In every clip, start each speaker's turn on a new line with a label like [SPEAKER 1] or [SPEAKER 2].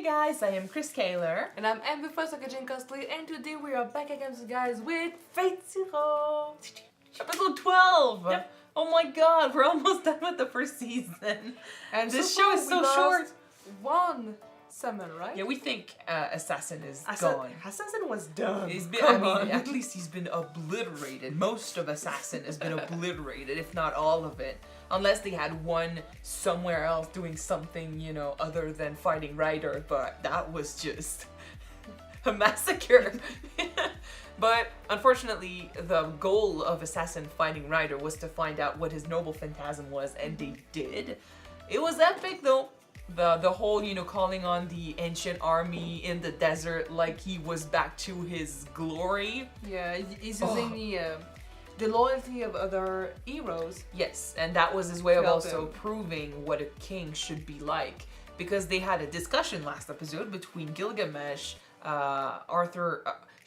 [SPEAKER 1] guys, I am Chris Kaler.
[SPEAKER 2] And I'm Amber Kyuujin Cosplay, and today we are back again, guys, with Fate Zero!
[SPEAKER 1] Episode 12!
[SPEAKER 2] Yep.
[SPEAKER 1] Oh my god, we're almost done with the first season.
[SPEAKER 2] And
[SPEAKER 1] this
[SPEAKER 2] so
[SPEAKER 1] show
[SPEAKER 2] far
[SPEAKER 1] is so
[SPEAKER 2] we lost
[SPEAKER 1] short.
[SPEAKER 2] One summon, right?
[SPEAKER 1] Yeah, we think Assassin is gone.
[SPEAKER 2] Assassin was done.
[SPEAKER 1] At least he's been obliterated. Most of Assassin has been obliterated, if not all of it. Unless they had one somewhere else doing something, you know, other than fighting Ryder, but that was just a massacre. But unfortunately, the goal of Assassin fighting Ryder was to find out what his noble phantasm was, and they did. It was epic though. The whole, you know, calling on the ancient army in the desert like he was back to his glory.
[SPEAKER 2] Yeah, he's using the loyalty of other heroes.
[SPEAKER 1] Yes, and that was his way of also
[SPEAKER 2] him.
[SPEAKER 1] proving what a king should be like. Because they had a discussion last episode between Gilgamesh, Arthur,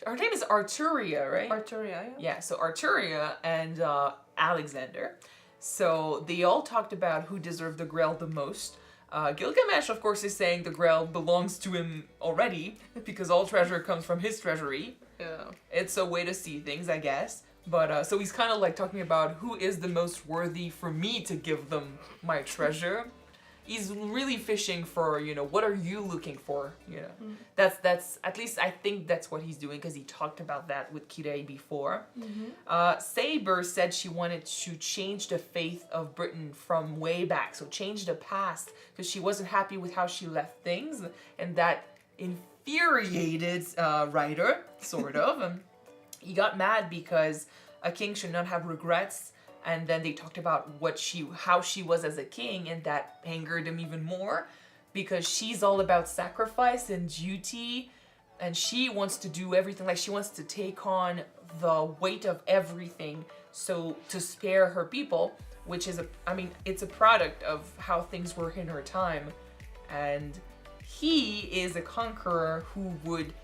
[SPEAKER 1] her name is Arturia, right?
[SPEAKER 2] Arturia, yeah.
[SPEAKER 1] Yeah, so Arturia and Alexander. So they all talked about who deserved the Grail the most. Gilgamesh, of course, is saying the Grail belongs to him already because all treasure comes from his treasury.
[SPEAKER 2] Yeah.
[SPEAKER 1] It's a way to see things, I guess. But so he's kind of like talking about who is the most worthy for me to give them my treasure. He's really fishing for, you know, what are you looking for? You know, that's at least I think that's what he's doing because he talked about that with Kirei before. Saber said she wanted to change the faith of Britain from way back, so change the past because she wasn't happy with how she left things, and that infuriated Ryder, sort of. He got mad because a king should not have regrets. And then they talked about how she was as a king, and that angered him even more because she's all about sacrifice and duty, and she wants to do everything. Like, she wants to take on the weight of everything, so to spare her people, which is it's a product of how things were in her time. And he is a conqueror who would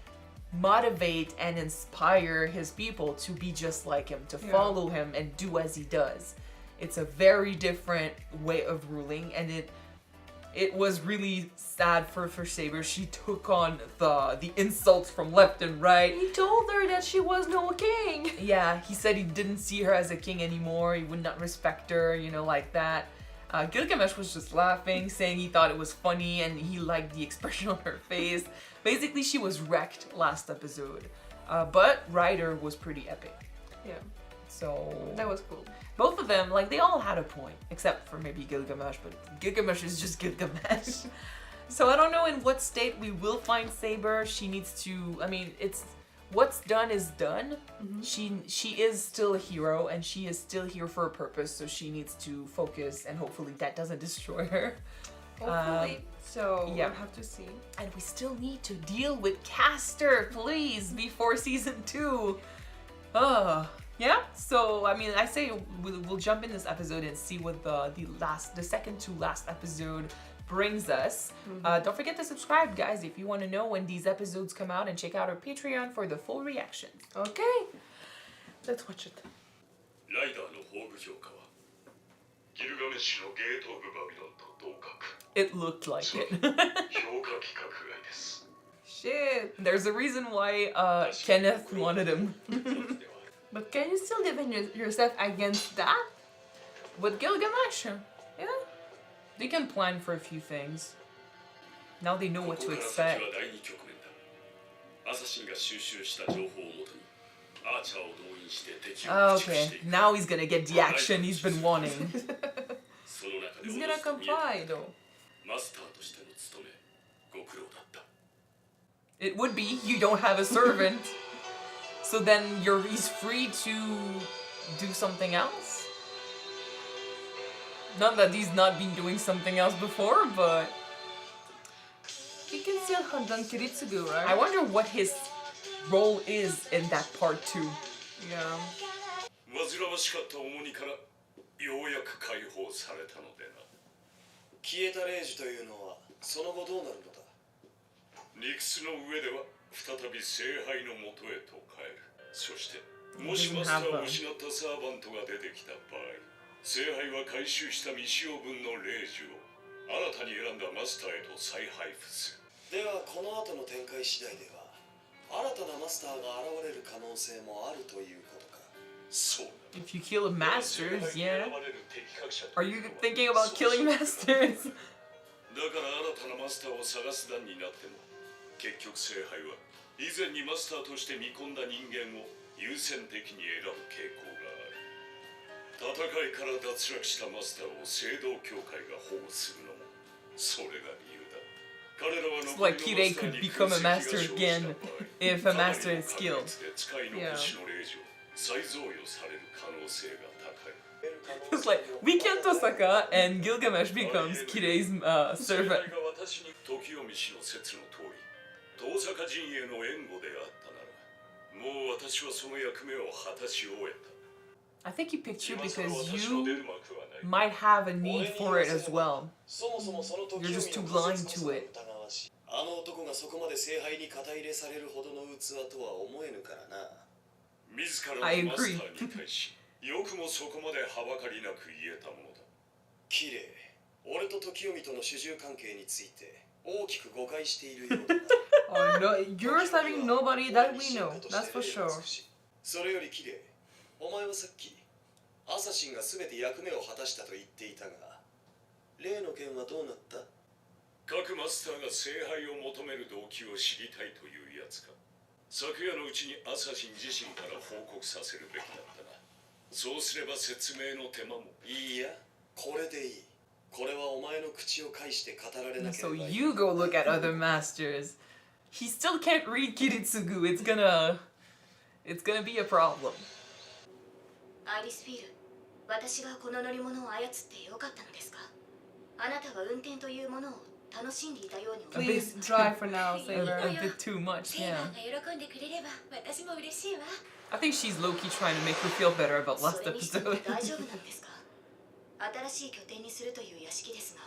[SPEAKER 1] motivate and inspire his people to be just like him, to follow him and do as he does. It's a very different way of ruling, and it was really sad for Saber. She took on the insults from left and right.
[SPEAKER 2] He told her that she was no king.
[SPEAKER 1] Yeah, he said he didn't see her as a king anymore. He would not respect her, you know, like that. Gilgamesh was just laughing, saying he thought it was funny and he liked the expression on her face. Basically, she was wrecked last episode. But Ryder was pretty epic.
[SPEAKER 2] Yeah.
[SPEAKER 1] So
[SPEAKER 2] that was cool.
[SPEAKER 1] Both of them, like, they all had a point, except for maybe Gilgamesh, but Gilgamesh is just Gilgamesh. So I don't know in what state we will find Saber. She needs to, what's done is done. She is still a hero, and she is still here for a purpose, so she needs to focus, and hopefully that doesn't destroy her.
[SPEAKER 2] Hopefully. So
[SPEAKER 1] yeah.
[SPEAKER 2] we'll have to see.
[SPEAKER 1] And we still need to deal with Castor, please, before season 2. Yeah, so I say we'll jump in this episode and see what the second to last episode brings us. Don't forget to subscribe, guys, if you want to know when these episodes come out, and check out our Patreon for the full reaction.
[SPEAKER 2] Okay, let's watch it.
[SPEAKER 1] It looked like it.
[SPEAKER 2] Shit.
[SPEAKER 1] There's a reason why Kenneth wanted him.
[SPEAKER 2] But can you still defend yourself against that?
[SPEAKER 1] With Gilgamesh? Yeah. They can plan for a few things. Now they know what to expect. Okay, now he's gonna get the action he's been wanting.
[SPEAKER 2] He's gonna comply though.
[SPEAKER 1] It would be, you don't have a servant. So then he's free to do something else? Not that he's not been doing something else before, but
[SPEAKER 2] He can still hunt on Kiritsugu, right?
[SPEAKER 1] I wonder what his role is in that part 2.
[SPEAKER 2] Yeah.
[SPEAKER 3] ではこの後の展開次第では新たなマスターが現れる可能性もあるということか。
[SPEAKER 4] そう。
[SPEAKER 1] If you kill masters,
[SPEAKER 4] 選
[SPEAKER 1] yeah.
[SPEAKER 4] ばれる敵格者
[SPEAKER 1] Are you thinking about killing masters?
[SPEAKER 4] だから新たなマスターを探す段になっても結局聖杯は以前にマスターとして見込んだ人間を優先的に選ぶ傾向がある。戦いから脱落したマスターを聖堂教会が保護するのもそれが理由だ。彼らは
[SPEAKER 1] It's like Kirei could become a master again if a master is skilled.
[SPEAKER 4] 使い残しの令状再贈与される可能性が高い。
[SPEAKER 1] It's like we kill Tosaka and Gilgamesh becomes Kirei's servant.
[SPEAKER 4] 時読み氏の説の通り、遠坂陣営の援護であったなら、もう私はその役目を果たし終えた。
[SPEAKER 1] I think he picked you because you might have a need for it as well.
[SPEAKER 3] そもそもその時
[SPEAKER 1] You're just too
[SPEAKER 3] 読み
[SPEAKER 1] blind
[SPEAKER 3] の
[SPEAKER 1] to it.
[SPEAKER 3] 疑わしい。あの男がそこまで聖杯に肩入れされるほどの器とは思えぬからな。
[SPEAKER 4] 自らのマスターに対し、よくもそこまではばかりなく言えたものだ。
[SPEAKER 3] 綺麗。俺と時読みとの主従関係について大きく誤解しているようだな。
[SPEAKER 2] Oh no, you're slapping nobody that we know. That's for sure.
[SPEAKER 3] それより綺麗。お前はさっきアサシンが全て役目を果たしたと言っていたが、例の件はどうなった？
[SPEAKER 4] 各マスターが聖杯を求める動機を知りたいというやつか。昨夜のうちにアサシン自身から報告させるべきだったな。そうすれば説明の手間も。
[SPEAKER 3] いいや、これでいい。これはお前の口を介して語られなけれ
[SPEAKER 1] So
[SPEAKER 3] ばいい。
[SPEAKER 1] you go look at other masters. He still can't read Kiritsugu. It's gonna be a problem.
[SPEAKER 5] アイリスフィール、私がこの乗り物を操ってよかったのですか？あなたは運転というものを楽しんでいたように思います。
[SPEAKER 2] Please drive for now,
[SPEAKER 1] A
[SPEAKER 2] Saber.
[SPEAKER 1] bit too much,
[SPEAKER 5] セイバ
[SPEAKER 1] yeah.
[SPEAKER 5] ーが喜んでくれれば私も嬉しいわ。
[SPEAKER 1] I think she's low-key trying to make her feel better about
[SPEAKER 5] そ
[SPEAKER 1] last
[SPEAKER 5] れにしても
[SPEAKER 1] episode.
[SPEAKER 5] 大丈夫なのですか？新しい拠点にするという屋敷ですが、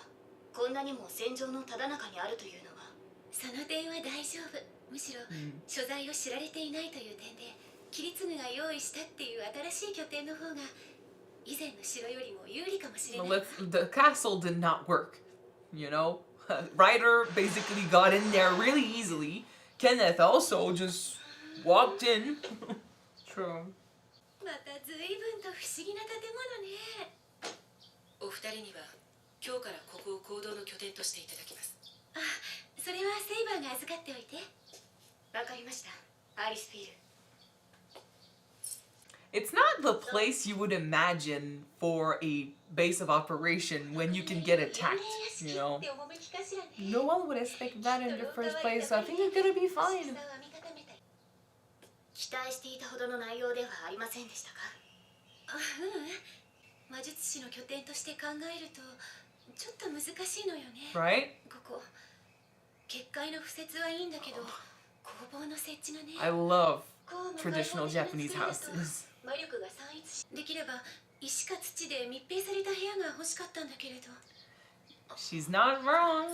[SPEAKER 5] こんなにも戦場のただ中にあるというのは。その点は大丈夫。むしろ所在を知られていないという点で、キリツグが用意したっていう新しい拠点の方が以前の城よりも有利かもしれないわ。
[SPEAKER 1] The castle did not work, you know? Ryder basically got in there really easily. Kenneth also just walked in.
[SPEAKER 2] True.
[SPEAKER 5] また随分と不思議な建物ね。お二人には今日からここを行動の拠点としていただきます。あ、それはセイバーが預かっておいて。わかりました。アイリスフィール。
[SPEAKER 1] It's not the place you would imagine for a base of operation when you can get attacked, you know?
[SPEAKER 2] No one would expect that in the first place, so I think it's gonna be fine.
[SPEAKER 5] 期待していたほどの内容ではありませんでしたか？あ、ううん。魔術師の拠点として考えるとちょっと難しいのよね。
[SPEAKER 1] Right?
[SPEAKER 5] ここ結界の敷設はいいんだけど工房の設置がね。
[SPEAKER 1] I love
[SPEAKER 5] こうも
[SPEAKER 1] traditional
[SPEAKER 5] 開放的な
[SPEAKER 1] Japanese
[SPEAKER 5] 作りだと
[SPEAKER 1] houses.
[SPEAKER 5] 魔力が散逸しできれば石か土で密閉された部屋が欲しかったんだけれど。
[SPEAKER 1] She's not wrong.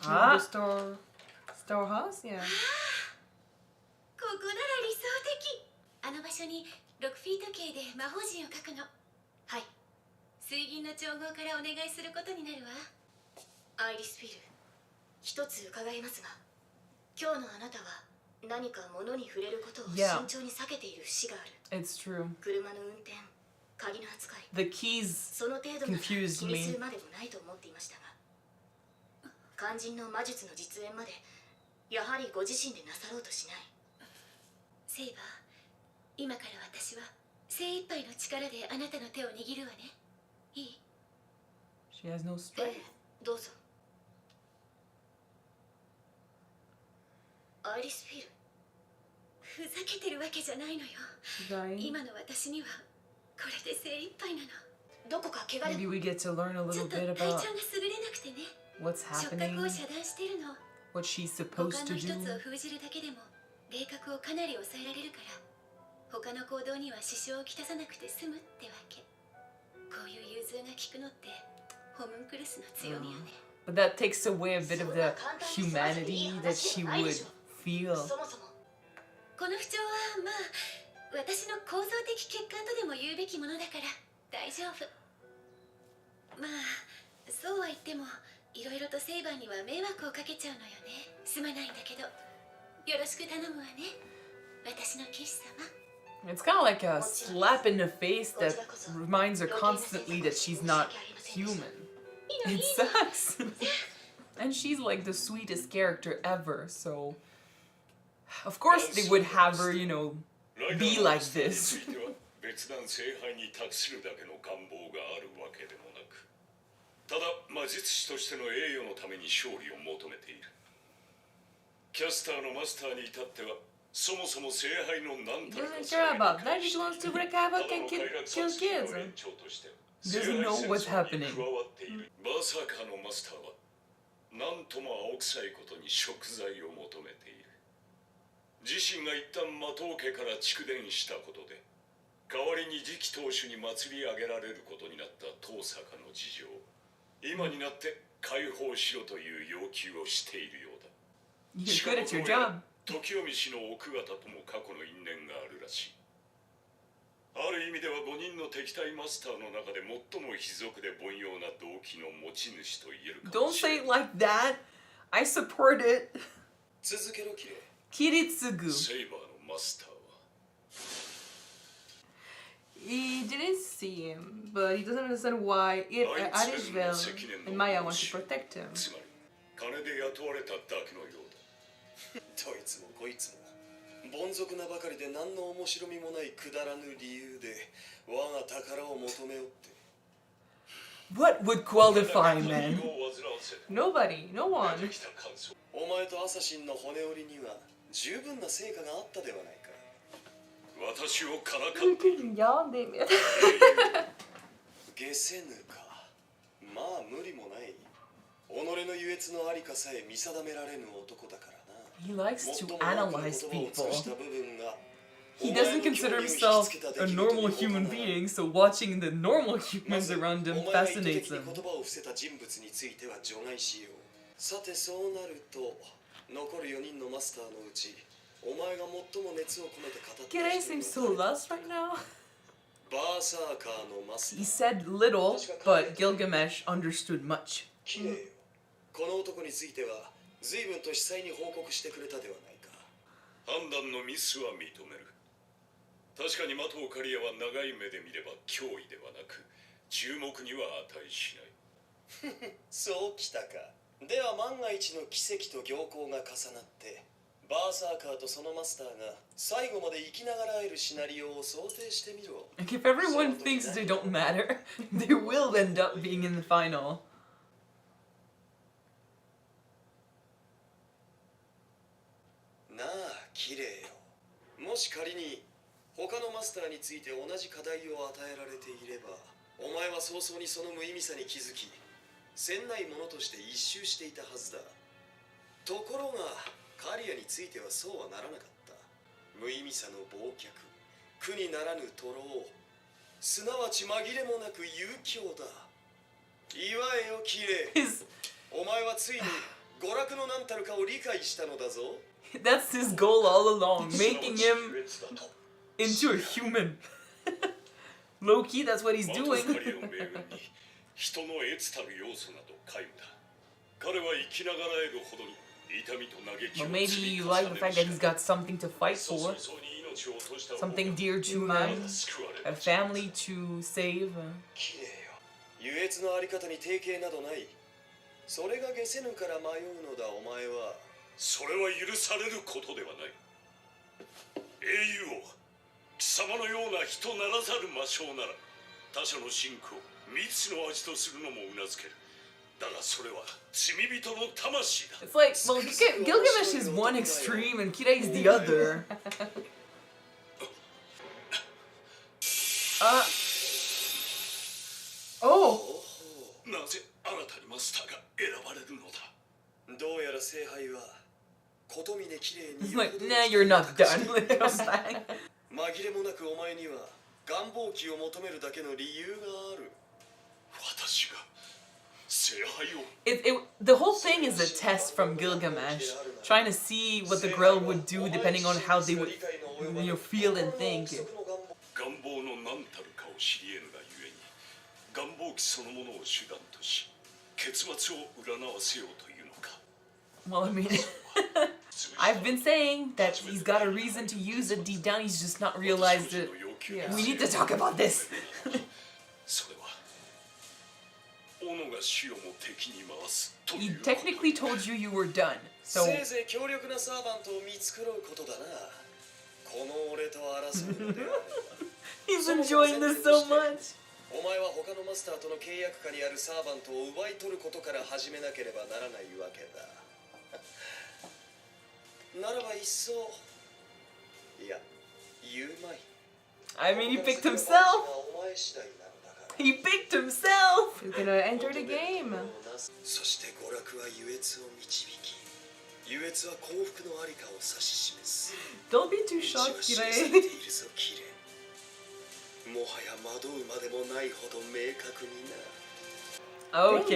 [SPEAKER 2] The
[SPEAKER 1] Ah,
[SPEAKER 2] storehouse? Yeah.
[SPEAKER 5] ここなら理想的。あの場所に6フィート径で魔法陣を書くの。はい。水銀の調合からお願いすることになるわ。アイリスフィル、一つ伺いますが、今日のあなたは何か物に触れることを慎
[SPEAKER 1] Yeah.
[SPEAKER 5] 重に避けている節がある。
[SPEAKER 1] it's true.
[SPEAKER 5] 車の運転、鍵の扱い、
[SPEAKER 1] The keys
[SPEAKER 5] その程度なら気
[SPEAKER 1] confused
[SPEAKER 5] にす
[SPEAKER 1] me.
[SPEAKER 5] るまでもないと思っていましたが、肝心の魔術の実演までやはりご自身でなさろうとしない。セイバー、今から私は精一杯の力であなたの手を握るわね。いい？
[SPEAKER 1] She has no strength.
[SPEAKER 5] どうぞ。アイリスフィル、ふざけてるわけじゃないのよ。
[SPEAKER 2] Dying.
[SPEAKER 5] 今の私にはこれで精一杯なの。どこか怪我で
[SPEAKER 1] Maybe
[SPEAKER 5] も
[SPEAKER 1] we get to learn a
[SPEAKER 5] ちょ
[SPEAKER 1] little
[SPEAKER 5] っと
[SPEAKER 1] bit
[SPEAKER 5] 体
[SPEAKER 1] about
[SPEAKER 5] 調が優れなくてね。
[SPEAKER 1] what's
[SPEAKER 5] 触
[SPEAKER 1] happening,
[SPEAKER 5] 覚を遮断してるの。
[SPEAKER 1] what she's
[SPEAKER 5] 他
[SPEAKER 1] supposed
[SPEAKER 5] の
[SPEAKER 1] to
[SPEAKER 5] 一
[SPEAKER 1] do.
[SPEAKER 5] つを封じるだけでも霊覚をかなり抑えられるから、他の行動には支障をきたさなくて済むってわけ。こういう融通が利くのってホムンクルスの強みよね。
[SPEAKER 1] But that takes away a bit of the humanity that she would feel.
[SPEAKER 5] そもそもこの不調はまあ私の構造的欠陥とでも言うべきものだから大丈夫。まあそうは言ってもいろいろとセイバーには迷惑をかけちゃうのよね。すまないんだけど、よろしく頼むわね、私の騎士様。
[SPEAKER 1] It's kind of like a slap in the face that reminds her constantly that she's not human. It sucks. And she's like the sweetest character ever, so of course they would have her, be like this.
[SPEAKER 4] 別段聖杯に託するだけの願望があるわけでもなく、ただ魔術師としての栄誉のために勝利を求めている。キャスターのマスターに至ってはそもそも聖杯の何たるか
[SPEAKER 2] Doesn't care about that. He just wants to wreak havoc and kill kids.
[SPEAKER 1] Doesn't know what's happening.
[SPEAKER 4] バーサーカーのマスターは何とも青臭いことに贖罪を求めている。自身が一旦魔頭家から蓄電したことで、代わりに次期当主に祭り上げられることになった遠坂の事情、今になって解放しろという要求をしているようだ。
[SPEAKER 1] You're good at your job.
[SPEAKER 4] 時臣氏の奥方とも過去の因縁があるらしい。ある意味では5人の敵対マスターの中で最も卑俗で凡庸な動機の持ち主と言えるかも
[SPEAKER 1] Don't
[SPEAKER 4] し
[SPEAKER 1] say
[SPEAKER 4] れ
[SPEAKER 1] it
[SPEAKER 4] ない。
[SPEAKER 1] like that. I support it.
[SPEAKER 3] 続けろキレイ。
[SPEAKER 1] Kiritsugu.
[SPEAKER 4] セイバーのマスターは
[SPEAKER 2] He didn't see him, but he doesn't understand why Irisviel and Maya want to protect him.
[SPEAKER 4] つまり金で雇われただけのようだ。
[SPEAKER 3] どいつもこいつも凡俗なばかりで何の面白みもないくだらぬ理由で我が宝を求めよって。
[SPEAKER 1] What would qualify, man?
[SPEAKER 2] Nobody, no one.
[SPEAKER 3] お前とアサシンの骨折りには十分な成果があったではないか。
[SPEAKER 4] 私をからか
[SPEAKER 2] You
[SPEAKER 4] っている。
[SPEAKER 2] can yawn, damn it.
[SPEAKER 3] ゲセヌか。まあ無理もない。己の優越のありかさえ見定められぬ男だからな。
[SPEAKER 1] He likes to analyze people.
[SPEAKER 3] した部分が
[SPEAKER 1] He doesn't consider himself a normal human being, so watching the normal humans around him
[SPEAKER 3] お前が意図的
[SPEAKER 1] fascinates
[SPEAKER 3] に
[SPEAKER 1] him.
[SPEAKER 3] 言葉を伏せた人物については除外しよう。さてそうなると残る4人のマスターのうちお前が最も熱を込めて語った
[SPEAKER 2] Kirei
[SPEAKER 3] 人
[SPEAKER 2] seems
[SPEAKER 3] は
[SPEAKER 2] so lost right now.
[SPEAKER 3] バーサーカーのマスタ
[SPEAKER 1] He
[SPEAKER 3] ー
[SPEAKER 1] said little, but Gilgamesh understood much.
[SPEAKER 3] キレイよ。この男については随分と司祭に報告してくれたではないか。
[SPEAKER 4] 判断のミスは認める。確かにマトウカリヤは長い目で見れば脅威ではなく注目には値しない。
[SPEAKER 3] そうきたか。では万が一の奇跡と行幸が重なってバーサーカーとそのマスターが最後まで生きながらえるシナリオを想定してみろ。
[SPEAKER 1] Like, if everyone thinks they don't matter, they will end up being in the final.
[SPEAKER 3] なあキレイよ。もし仮に他のマスターについて同じ課題を与えられていればお前は早々にその無意味さに気づきせんないものとして一周していたはずだ。ところがカリアについてはそうはならなかった。無意味さの忘却、苦にならぬ徒労、すなわち紛れもなく勇強だ。祝えよキレイ。
[SPEAKER 1] His
[SPEAKER 3] お前はついに娯楽の何たるかを理解したのだぞ。
[SPEAKER 1] that's his goal all along, making him into a human. Low key, that's what he's
[SPEAKER 4] マトウ
[SPEAKER 1] doing.
[SPEAKER 4] カリヤの命運に人の悦たる要素など皆無だ。彼は生きながらえるほどに痛みと嘆きを
[SPEAKER 1] But maybe
[SPEAKER 4] 積み
[SPEAKER 1] you
[SPEAKER 4] 重
[SPEAKER 1] like
[SPEAKER 4] ね
[SPEAKER 1] the
[SPEAKER 4] る
[SPEAKER 1] fact that he's got something to fight
[SPEAKER 4] そう
[SPEAKER 1] for,
[SPEAKER 4] そうに命を落とした方が
[SPEAKER 1] something dear to
[SPEAKER 4] まだ
[SPEAKER 1] him,
[SPEAKER 4] 救われ
[SPEAKER 1] a
[SPEAKER 4] る。
[SPEAKER 1] family to save.
[SPEAKER 3] きれいよ。優越のあり方に定型などない。それが下せぬから迷うのだお前は。
[SPEAKER 4] それは許されることではない。英雄を貴様のような人ならざる魔性なら他者の信仰未知の味とするのもうなずける。だがそれは罪人の魂だ。
[SPEAKER 1] It's like, well, Gilgamesh is one extreme and Kirei's the other. Oh,
[SPEAKER 4] なぜ新たにマスターが選ばれるのだ。
[SPEAKER 3] どうやら聖杯はことみねきれいに
[SPEAKER 1] he's like, nah, you're not done. Come back.
[SPEAKER 3] 紛れもなくお前には願望期を求めるだけの理由がある。
[SPEAKER 4] 私が聖杯を
[SPEAKER 1] The whole thing is a test from Gilgamesh, trying to see what the GRAIL would do depending on how they would, feel and think.
[SPEAKER 4] 願望の何たるかを知り得ぬがゆえに願望期そのものを手段とし結末を占わせようというのか。
[SPEAKER 1] Well, I mean, I've been saying that he's got a reason to use it deep down. He's just not realized it. We need to talk about this.
[SPEAKER 4] それは斧が死をも敵に回すとい
[SPEAKER 1] He
[SPEAKER 4] うこと。
[SPEAKER 1] technically told you you were done. So
[SPEAKER 3] せいぜい強力なサーバントを見繕うことだな。この俺と争うのであれば
[SPEAKER 1] he's enjoying this so much.
[SPEAKER 3] お前は他のマスターとの契約下にあるサーバントを奪い取ることから始めなければならないわけだ。ならば一層いや言うまい。
[SPEAKER 1] I mean, he picked
[SPEAKER 3] こ
[SPEAKER 1] himself.
[SPEAKER 3] のお前次第なのだから。
[SPEAKER 1] He picked himself.
[SPEAKER 2] He's gonna enter the game.
[SPEAKER 3] そして娯楽は優越を導き、優越は幸福のありかを指し示す。
[SPEAKER 1] Don't be too
[SPEAKER 3] 道は
[SPEAKER 1] shocked,
[SPEAKER 3] 示され
[SPEAKER 1] Kirei.
[SPEAKER 3] ているぞ、キレイ。もはや惑うまでもないほど明確にな。
[SPEAKER 2] Things that are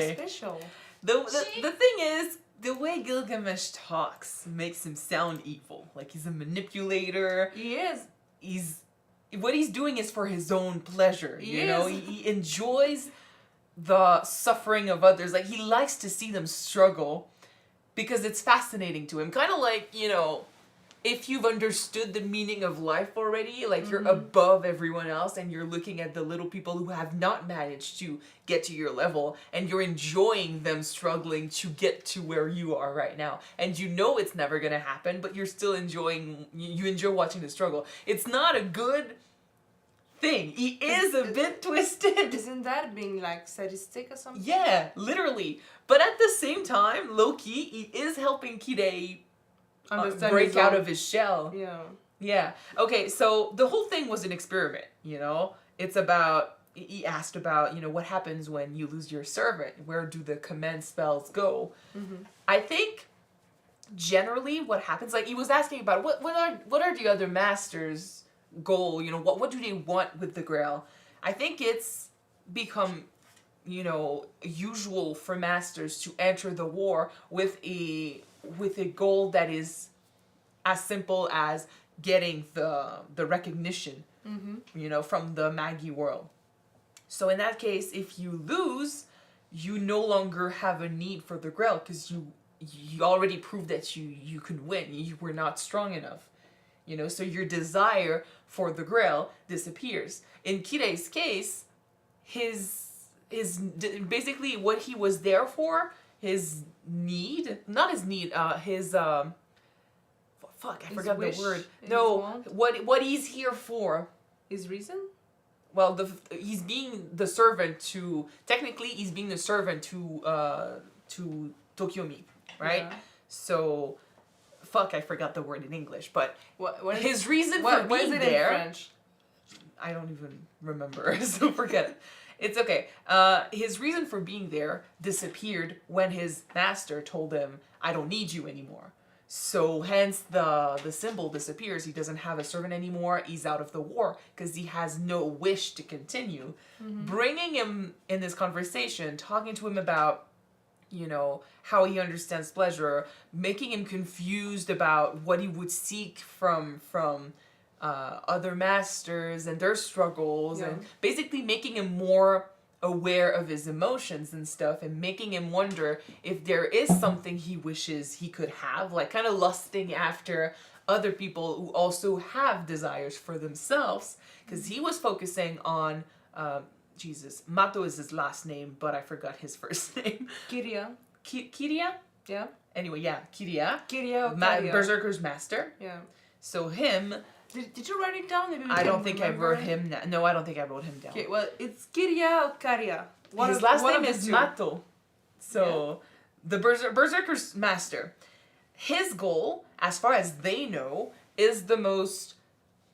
[SPEAKER 1] Okay.
[SPEAKER 2] special.
[SPEAKER 1] The thing is, the way Gilgamesh talks makes him sound evil. Like he's a manipulator.
[SPEAKER 2] He is.
[SPEAKER 1] What he's doing is for his own pleasure.
[SPEAKER 2] He
[SPEAKER 1] You know,
[SPEAKER 2] is.
[SPEAKER 1] he enjoys the suffering of others. Like he likes to see them struggle because it's fascinating to him. Kind of like, you know, if you've understood the meaning of life already, like you're above everyone else and you're looking at the little people who have not managed to get to your level and you're enjoying them struggling to get to where you are right now. And you know it's never going to happen, but you're still enjoying, you enjoy watching the struggle. It's not a good thing. He is a bit twisted.
[SPEAKER 2] Isn't that being like sadistic or something?
[SPEAKER 1] Yeah, literally. But at the same time, low-key, he is helping Kirei
[SPEAKER 2] Understand
[SPEAKER 1] break
[SPEAKER 2] his
[SPEAKER 1] out
[SPEAKER 2] own-
[SPEAKER 1] of his shell.
[SPEAKER 2] Yeah.
[SPEAKER 1] Yeah. Okay, so the whole thing was an experiment, you know? It's about, he asked about, you know, what happens when you lose your servant? Where do the command spells go? I think generally what happens, like he was asking about what are the other masters' goal, you know, what do they want with the Grail? I think it's become, you know, usual for masters to enter the war with a goal that is as simple as getting the recognition, you know, from the Magi world. So in that case, if you lose, you no longer have a need for the Grail because you already proved that you could win. You were not strong enough, you know. So your desire for the Grail disappears. In Kirei's case, his basically what he was there for, his need, not his need, his fuck, I
[SPEAKER 2] His
[SPEAKER 1] forgot
[SPEAKER 2] wish,
[SPEAKER 1] the word.
[SPEAKER 2] his
[SPEAKER 1] No,
[SPEAKER 2] want?
[SPEAKER 1] what he's here for.
[SPEAKER 2] His reason?
[SPEAKER 1] Well, he's being the servant to, technically he's being the servant to Tokyomi, right?
[SPEAKER 2] Yeah.
[SPEAKER 1] So, fuck, I forgot the word in English, but
[SPEAKER 2] What is,
[SPEAKER 1] his reason
[SPEAKER 2] what,
[SPEAKER 1] for
[SPEAKER 2] what is
[SPEAKER 1] being
[SPEAKER 2] it
[SPEAKER 1] there,
[SPEAKER 2] in French?
[SPEAKER 1] I don't even remember, so forget it. It's okay. His reason for being there disappeared when his master told him, I don't need you anymore. So hence the symbol disappears. He doesn't have a servant anymore. He's out of the war because he has no wish to continue. Bringing him in this conversation, talking to him about, you know, how he understands pleasure, making him confused about what he would seek from other masters and their struggles,
[SPEAKER 2] Yeah.
[SPEAKER 1] and basically making him more aware of his emotions and stuff, and making him wonder if there is something he wishes he could have, like kind of lusting after other people who also have desires for themselves, because he was focusing on Jesus, Mato is his last name, but I forgot his first name.
[SPEAKER 2] Kiriya.
[SPEAKER 1] Kiriya?
[SPEAKER 2] Yeah.
[SPEAKER 1] Anyway, yeah, Kiriya.
[SPEAKER 2] Kiriya or Kariya.
[SPEAKER 1] Berserker's master.
[SPEAKER 2] Yeah.
[SPEAKER 1] So him,
[SPEAKER 2] Did you write it down? Maybe we
[SPEAKER 1] I
[SPEAKER 2] can
[SPEAKER 1] don't think I
[SPEAKER 2] remember
[SPEAKER 1] wrote
[SPEAKER 2] it.
[SPEAKER 1] him down. No, I don't think I wrote him down.
[SPEAKER 2] Okay, well, it's Kiriya or Kariya.
[SPEAKER 1] His last
[SPEAKER 2] one
[SPEAKER 1] name
[SPEAKER 2] of the
[SPEAKER 1] is
[SPEAKER 2] two.
[SPEAKER 1] Mato. So, the Berserker's master. His goal, as far as they know, is the most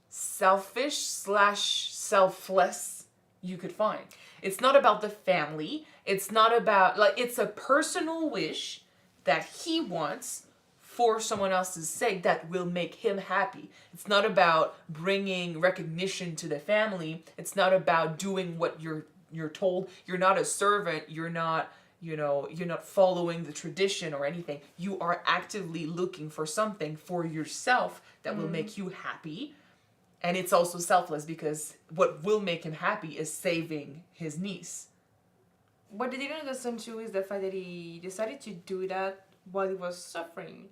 [SPEAKER 1] selfish / selfless you could find. It's not about the family. It's not about, like, it's a personal wish that he wants for someone else's sake that will make him happy. It's not about bringing recognition to the family. It's not about doing what you're told. You're not a servant. You're not, you know, you're not following the tradition or anything. You are actively looking for something for yourself that will make you happy. And it's also selfless because what will make him happy is saving his niece.
[SPEAKER 2] what they didn't understand too is the fact that he decided to do that while he was suffering,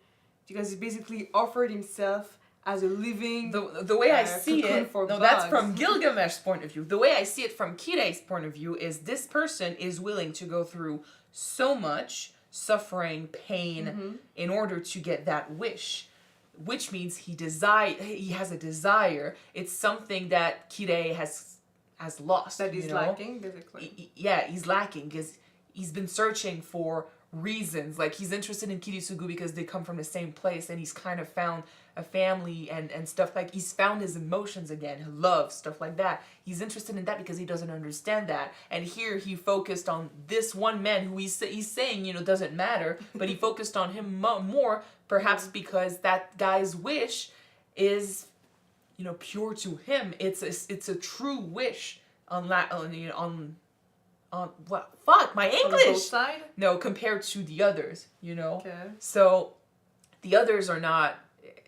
[SPEAKER 2] because he basically offered himself as a living.
[SPEAKER 1] The way I see
[SPEAKER 2] cocoon
[SPEAKER 1] it,
[SPEAKER 2] for
[SPEAKER 1] no, that's
[SPEAKER 2] bugs.
[SPEAKER 1] from Gilgamesh's point of view. The way I see it from Kirei's point of view is this person is willing to go through so much suffering, pain, in order to get that wish. Which means he has a desire. It's something that Kirei has lost.
[SPEAKER 2] That is lacking, basically.
[SPEAKER 1] Yeah, he's lacking because he's been searching for reasons. Like, he's interested in Kirisugu because they come from the same place, and he's kind of found a family and stuff. Like, he's found his emotions again, love, stuff like that. He's interested in that because he doesn't understand that. And here he focused on this one man who he's saying, you know, doesn't matter, but he focused on him more, perhaps because that guy's wish is, you know, pure to him. It's a true wish on what? Fuck, my English!
[SPEAKER 2] On both side?
[SPEAKER 1] No, compared to the others, you know?
[SPEAKER 2] Okay.
[SPEAKER 1] So, the others are not,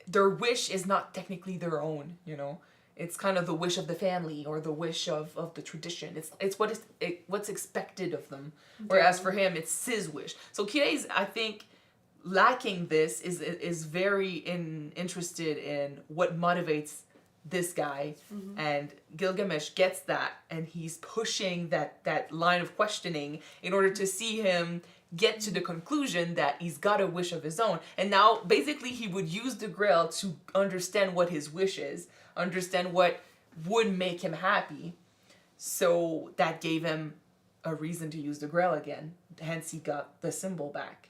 [SPEAKER 1] their wish is not technically their own, you know? It's kind of the wish of the family or the wish of the tradition. It's what's expected of them. Whereas for him, it's his wish. So Kirei's, I think, lacking this is very interested in what motivates this guy, and Gilgamesh gets that, and he's pushing that line of questioning in order to see him get to the conclusion that he's got a wish of his own. And now basically he would use the Grail to understand what his wish is, understand what would make him happy. So that gave him a reason to use the Grail again. Hence he got the symbol back.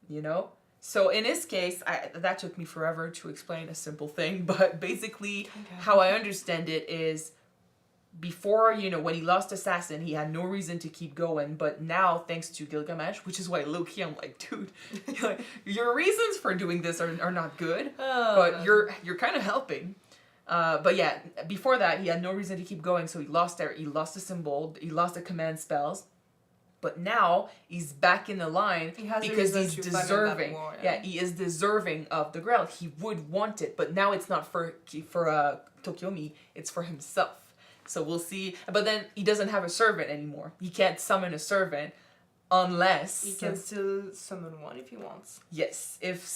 [SPEAKER 1] You know? So in his case, that took me forever to explain a simple thing, but basically how I understand it is before, you know, when he lost Assassin, he had no reason to keep going, but now thanks to Gilgamesh, which is why low-key I'm like, dude, your reasons for doing this are not good, but you're kind of helping. But yeah, before that, he had no reason to keep going, so he lost the symbol, he lost the command spells. But now he's back in the line because he's deserving.
[SPEAKER 2] More,
[SPEAKER 1] yeah, he is deserving of the Grail. He would want it, but now it's not for Tokyomi. It's for himself. So we'll see. But then he doesn't have a servant anymore. He can't summon a servant unless
[SPEAKER 2] he can still summon one if he wants.
[SPEAKER 1] Yes, if a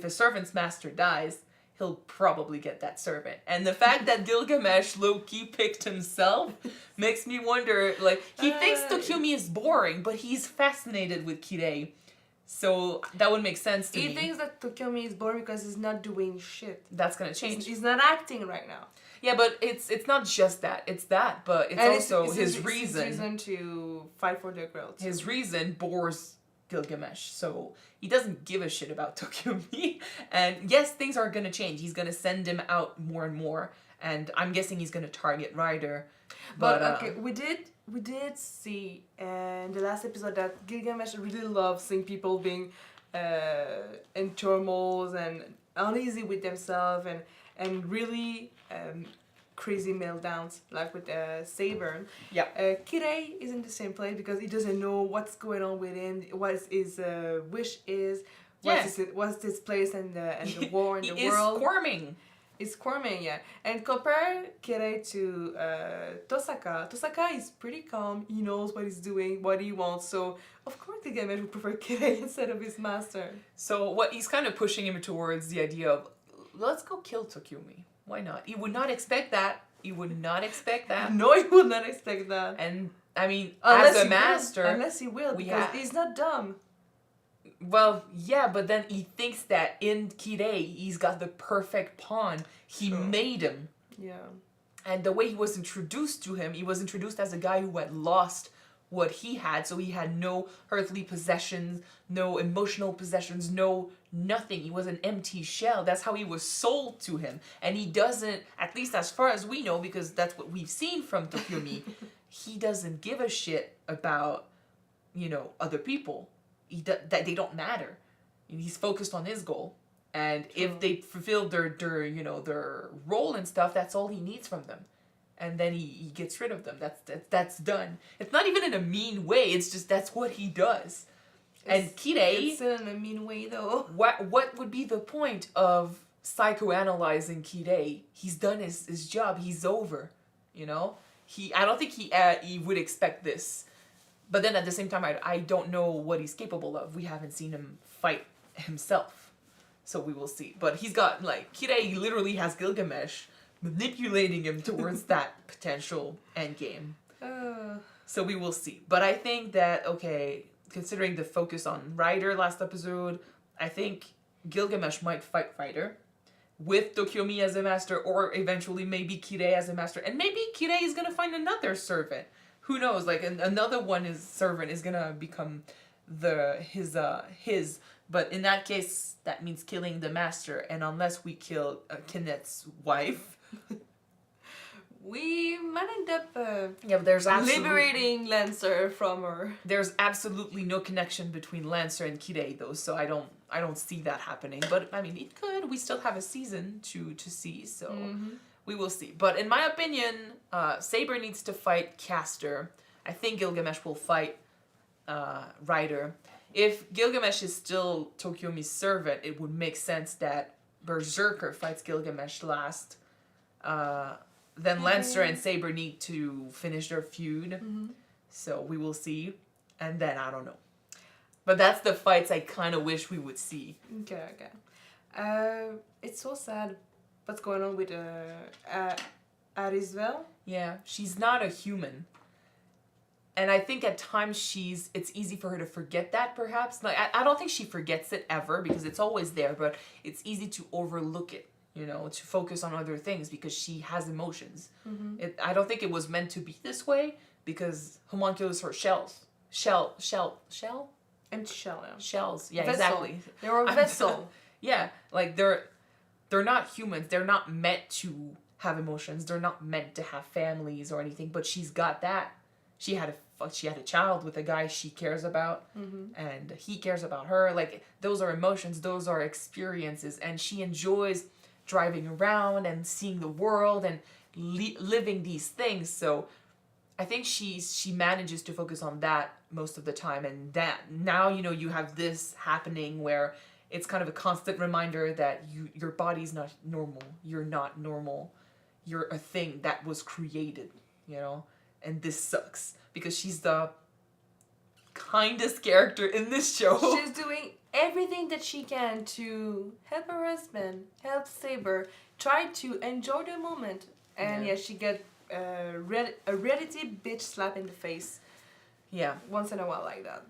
[SPEAKER 1] servant's master dies, he'll probably get that servant. And the fact that Gilgamesh low-key picked himself makes me wonder, like, he thinks Tokyomi is boring, but he's fascinated with Kirei. So that would make sense to me.
[SPEAKER 2] He thinks that Tokyomi is boring because he's not doing shit.
[SPEAKER 1] That's gonna change.
[SPEAKER 2] He's not acting right now.
[SPEAKER 1] Yeah, but it's not just that. It's that, but it's also his reason.
[SPEAKER 2] His reason to fight for the Grail.
[SPEAKER 1] His reason bores Gilgamesh, so he doesn't give a shit about Tokyomi. And yes, things are gonna change. He's gonna send him out more and more, and I'm guessing he's gonna target Ryder.
[SPEAKER 2] But okay, we did see in the last episode that Gilgamesh really loves seeing people being in turmoil and uneasy with themselves and really crazy meltdowns, like with Saber.
[SPEAKER 1] Yeah.
[SPEAKER 2] Kirei is in the same place because he doesn't know what's going on with him, what his wish is, what's his place in the war in the world.
[SPEAKER 1] He is squirming.
[SPEAKER 2] It's squirming, yeah. And compare Kirei to Tosaka. Tosaka is pretty calm. He knows what he's doing, what he wants. So, of course, Gilgamesh would prefer Kirei instead of his master.
[SPEAKER 1] So, what he's kind of pushing him towards the idea of, let's go kill Tokyomi. Why not? He would not expect that. He would not expect that.
[SPEAKER 2] No, he would not expect that.
[SPEAKER 1] And, I mean,
[SPEAKER 2] unless
[SPEAKER 1] as a master...
[SPEAKER 2] Unless he will, because he's not dumb.
[SPEAKER 1] Well, yeah, but then he thinks that in Kirei, he's got the perfect pawn. He made him.
[SPEAKER 2] Yeah.
[SPEAKER 1] And the way he was introduced to him, he was introduced as a guy who had lost what he had. So he had no earthly possessions, no emotional possessions, no nothing. He was an empty shell. That's how he was sold to him. And he doesn't, at least as far as we know, because that's what we've seen from Tokyomi, he doesn't give a shit about, you know, other people. That they don't matter. He's focused on his goal, and if they fulfill their role and stuff, that's all he needs from them, and then he gets rid of them. That's done. It's not even in a mean way. It's just that's what he does. And Kirei,
[SPEAKER 2] it's in a mean way though.
[SPEAKER 1] What would be the point of psychoanalyzing Kirei? He's done his job. He's over. You know. I don't think he would expect this. But then at the same time, I don't know what he's capable of. We haven't seen him fight himself. So we will see. But he's got, like, Kirei literally has Gilgamesh manipulating him towards that potential endgame. So we will see. But I think that, okay, considering the focus on Ryder last episode, I think Gilgamesh might fight Ryder with Tokyomi as a master, or eventually maybe Kirei as a master. And maybe Kirei is going to find another servant. Who knows? Like, another servant is going to become his. But in that case, that means killing the master. And unless we kill Kinet's wife...
[SPEAKER 2] we might end up
[SPEAKER 1] but there's
[SPEAKER 2] liberating Lancer from her.
[SPEAKER 1] There's absolutely no connection between Lancer and Kirei, though, so I don't see that happening. But I mean, it could. We still have a season to see, so we will see. But in my opinion, Saber needs to fight Castor. I think Gilgamesh will fight Ryder. If Gilgamesh is still Tokyomi's servant, it would make sense that Berserker fights Gilgamesh last. Then Lancer and Saber need to finish their feud. So we will see. And then I don't know. But that's the fights I kind of wish we would see.
[SPEAKER 2] Okay. It's so sad what's going on with Irisviel.
[SPEAKER 1] Yeah, she's not a human. And I think at times it's easy for her to forget that, perhaps. Like, I don't think she forgets it ever, because it's always there, but it's easy to overlook it, you know, to focus on other things, because she has emotions. I don't think it was meant to be this way, because homunculus are shells. Empty shell, yeah. Shells, yeah,
[SPEAKER 2] vessel.
[SPEAKER 1] Exactly.
[SPEAKER 2] They were a vessel.
[SPEAKER 1] Yeah, like they're not humans. They're not meant to have emotions. They're not meant to have families or anything, but she's got that. She had a child with a guy she cares about, and he cares about her. Like, those are emotions, those are experiences, and she enjoys driving around and seeing the world and living these things. So I think she manages to focus on that most of the time, and that now, you know, you have this happening where it's kind of a constant reminder that your body's not normal. You're not normal. You're a thing that was created, you know? And this sucks, because she's the kindest character in this show.
[SPEAKER 2] She's doing everything that she can to help her husband, help Saber, try to enjoy the moment. And yeah, she get a reality bitch slap in the face.
[SPEAKER 1] Yeah.
[SPEAKER 2] Once in a while like that.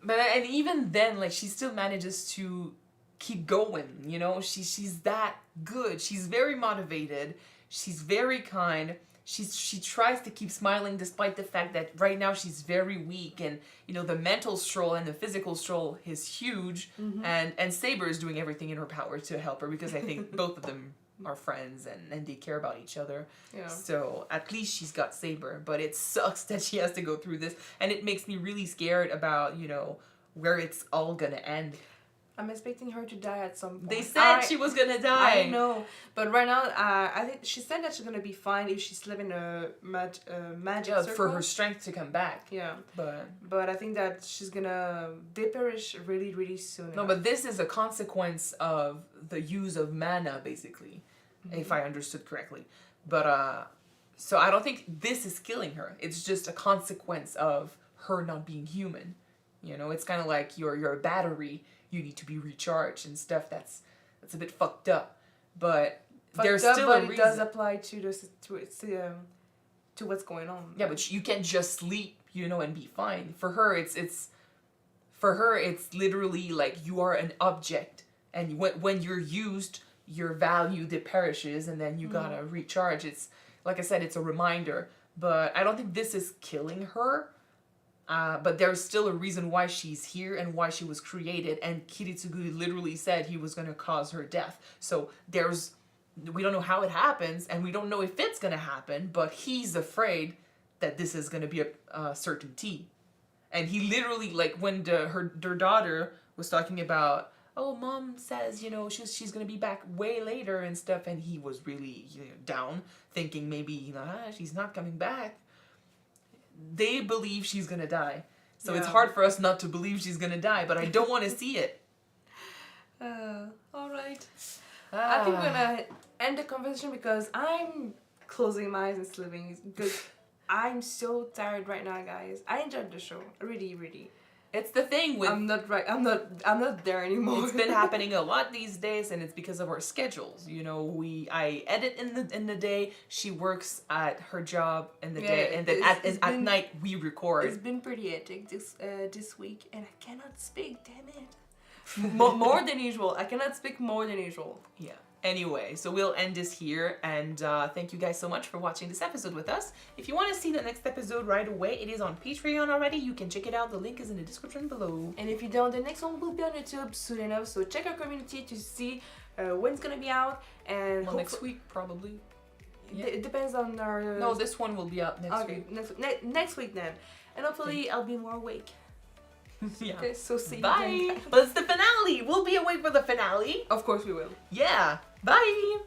[SPEAKER 1] But and even then, like, she still manages to keep going, you know? She's that good. She's very motivated. She's very kind. She tries to keep smiling despite the fact that right now she's very weak, and, you know, the mental stroll and the physical stroll is huge, and Saber is doing everything in her power to help her, because I think both of them are friends and they care about each other.
[SPEAKER 2] Yeah.
[SPEAKER 1] So at least she's got Saber, but it sucks that she has to go through this, and it makes me really scared about, you know, where it's all gonna end.
[SPEAKER 2] I'm expecting her to die at some point.
[SPEAKER 1] They said she was gonna die.
[SPEAKER 2] I know, but right now, I think she said that she's gonna be fine if she's living a magic circle.
[SPEAKER 1] For her strength to come back.
[SPEAKER 2] Yeah,
[SPEAKER 1] but
[SPEAKER 2] I think that she's gonna perish really, really soon.
[SPEAKER 1] No, but this is a consequence of the use of mana, basically, if I understood correctly. But so I don't think this is killing her. It's just a consequence of her not being human. You know, it's kind of like you're a battery. You need to be recharged and stuff. That's a bit fucked up, but there's still a reason.
[SPEAKER 2] It does apply to what's going on.
[SPEAKER 1] Yeah, but you can't just sleep, you know, and be fine. For her, it's literally like you are an object, and when you're used, your value perishes, and then you gotta recharge. It's like I said, it's a reminder. But I don't think this is killing her. But there's still a reason why she's here and why she was created, and Kiritsugu literally said he was going to cause her death. So we don't know how it happens, and we don't know if it's going to happen, but he's afraid that this is going to be a certainty. And he literally, like, when her daughter was talking about, oh, mom says, you know, she's going to be back way later and stuff, and he was really, you know, down, thinking maybe, you know, she's not coming back. They believe she's gonna die. So it's hard for us not to believe she's gonna die, but I don't want to see it.
[SPEAKER 2] Alright. I think we're gonna end the conversation because I'm closing my eyes and sleeping. Good. I'm so tired right now, guys. I enjoyed the show. Really, really.
[SPEAKER 1] It's the thing with
[SPEAKER 2] I'm not there anymore.
[SPEAKER 1] it's been happening a lot these days, and it's because of our schedules. You know, I edit in the day, she works at her job in the day, and then at night we record.
[SPEAKER 2] It's been pretty hectic this week, and I cannot speak. Damn it. More than usual. I cannot speak more than usual.
[SPEAKER 1] Yeah. Anyway, so we'll end this here, and thank you guys so much for watching this episode with us. If you want to see the next episode right away, it is on Patreon already. You can check it out. The link is in the description below.
[SPEAKER 2] And if you don't, the next one will be on YouTube soon enough. So check our community to see when it's gonna be out. And
[SPEAKER 1] Well, next week probably. Yeah.
[SPEAKER 2] It depends on our.
[SPEAKER 1] No, this one will be out next week.
[SPEAKER 2] Next week then, and hopefully I'll be more awake.
[SPEAKER 1] Yeah.
[SPEAKER 2] Okay, so see you
[SPEAKER 1] Bye.
[SPEAKER 2] then.
[SPEAKER 1] But it's the finale. We'll be awake for the finale.
[SPEAKER 2] Of course we will.
[SPEAKER 1] Yeah. Bye.